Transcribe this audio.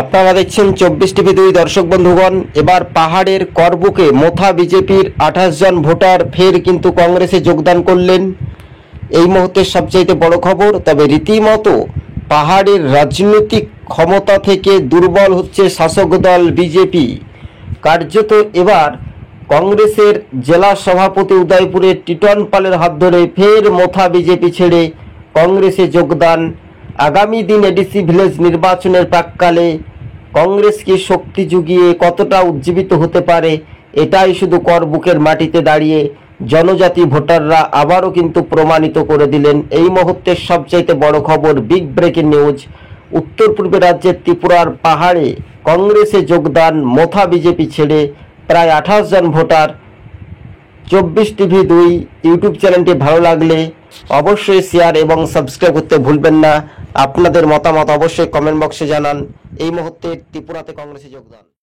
আপনারা দেখছেন 24 টিভি 2 দর্শক বন্ধুগণ। এবার পাহাড়ের করবুকে মোথা বিজেপির 28 জন ভোটার ফের কিন্তু কংগ্রেসে যোগদান করলেন। এই মুহূর্তের সবচাইতে বড় খবর। তবে রীতিমতো পাহাড়ের রাজনৈতিক ক্ষমতা থেকে দুর্বল হচ্ছে শাসক দল বিজেপি। কার্যত এবার কংগ্রেসের জেলা সভাপতি উদয়পুরের টিটন পালের হাত ধরে ফের মোথা বিজেপি ছেড়ে কংগ্রেসে যোগদান। আগামী দিন এডিসি ভিলেজ নির্বাচনের প্রাক্কালে কংগ্রেসকে শক্তি জুগিয়ে কতটা উজ্জীবিত হতে পারে, এটাই শুধু করবুকের মাটিতে দাঁড়িয়ে জনজাতি ভোটাররা আবারও কিন্তু প্রমাণিত করে দিলেন। এই মুহূর্তের সবচাইতে বড় খবর, বিগ ব্রেকিং নিউজ। উত্তর পূর্বে রাজ্যের ত্রিপুরার পাহাড়ে কংগ্রেসে যোগদান মোথা বিজেপি ছেড়ে প্রায় 28 জন ভোটার। 24 টিভি 2 ইউটিউব চ্যানেলটি ভালো লাগলে অবশ্যই শেয়ার এবং সাবস্ক্রাইব করতে ভুলবেন না। আপনাদের মতামত অবশ্যই কমেন্ট বক্সে জানান। এই মুহূর্তে ত্রিপুরাতে কংগ্রেসে যোগদান।